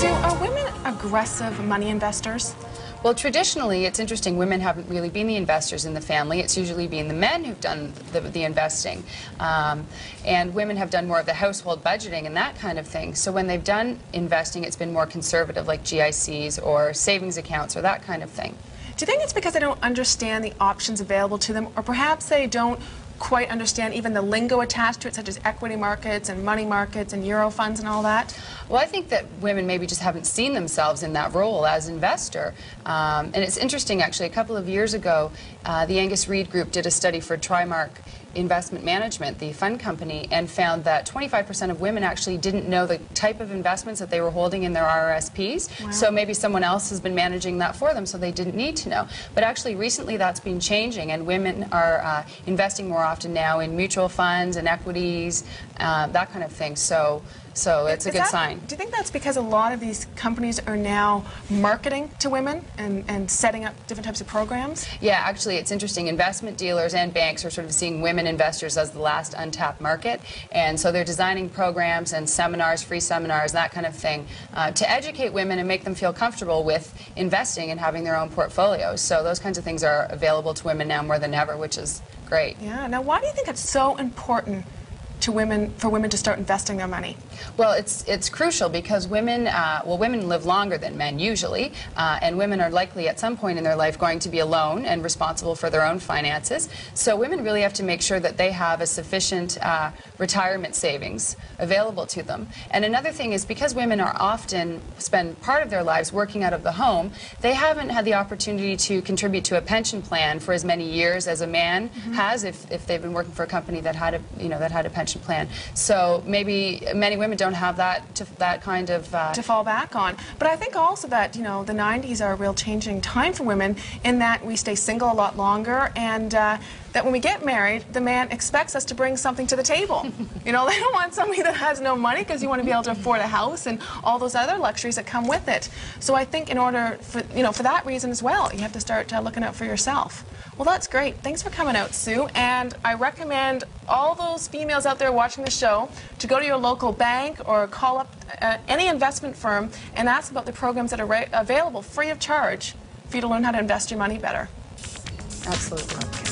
Sue, are women aggressive money investors? Well, traditionally, it's interesting, women haven't really been the investors in the family. It's usually been the men who've done the investing. And women have done more of the household budgeting and that kind of thing. So when they've done investing, it's been more conservative, like GICs or savings accounts or that kind of thing. Do you think it's because they don't understand the options available to them, or perhaps they don't quite understand even the lingo attached to it, such as equity markets and money markets and euro funds and all that? Well, I think that women maybe just haven't seen themselves in that role as investor. And it's interesting, actually, a couple of years ago, the Angus Reid Group did a study for Trimark Investment Management, the fund company, and found that 25% of women actually didn't know the type of investments that they were holding in their RRSPs. Wow. So maybe someone else has been managing that for them, so they didn't need to know. But actually, recently that's been changing, and women are investing more often now in mutual funds and equities, that kind of thing. So it's a good sign. Do you think that's because a lot of these companies are now marketing to women and setting up different types of programs? Yeah, actually, it's interesting. Investment dealers and banks are sort of seeing women investors as the last untapped market, and so they're designing programs and seminars, free seminars, that kind of thing, to educate women and make them feel comfortable with investing and having their own portfolios. So those kinds of things are available to women now more than ever, which is great. Yeah. Now, why do you think it's so important for women to start investing their money? Well, it's crucial because women live longer than men usually, and women are likely at some point in their life going to be alone and responsible for their own finances. So women really have to make sure that they have a sufficient retirement savings available to them. And another thing is, because women are often spend part of their lives working out of the home, they haven't had the opportunity to contribute to a pension plan for as many years as a man has if they've been working for a company that had a pension plan. So maybe many women don't have that kind of to fall back on. But I think also that the 90s are a real changing time for women, in that we stay single a lot longer, and that when we get married, the man expects us to bring something to the table. They don't want somebody that has no money, because you want to be able to afford a house and all those other luxuries that come with it. So I think in order for that reason as well, you have to start looking out for yourself. Well, that's great. Thanks for coming out, Sue. And I recommend all those females out there watching the show to go to your local bank or call up any investment firm and ask about the programs that are available free of charge for you to learn how to invest your money better. Absolutely.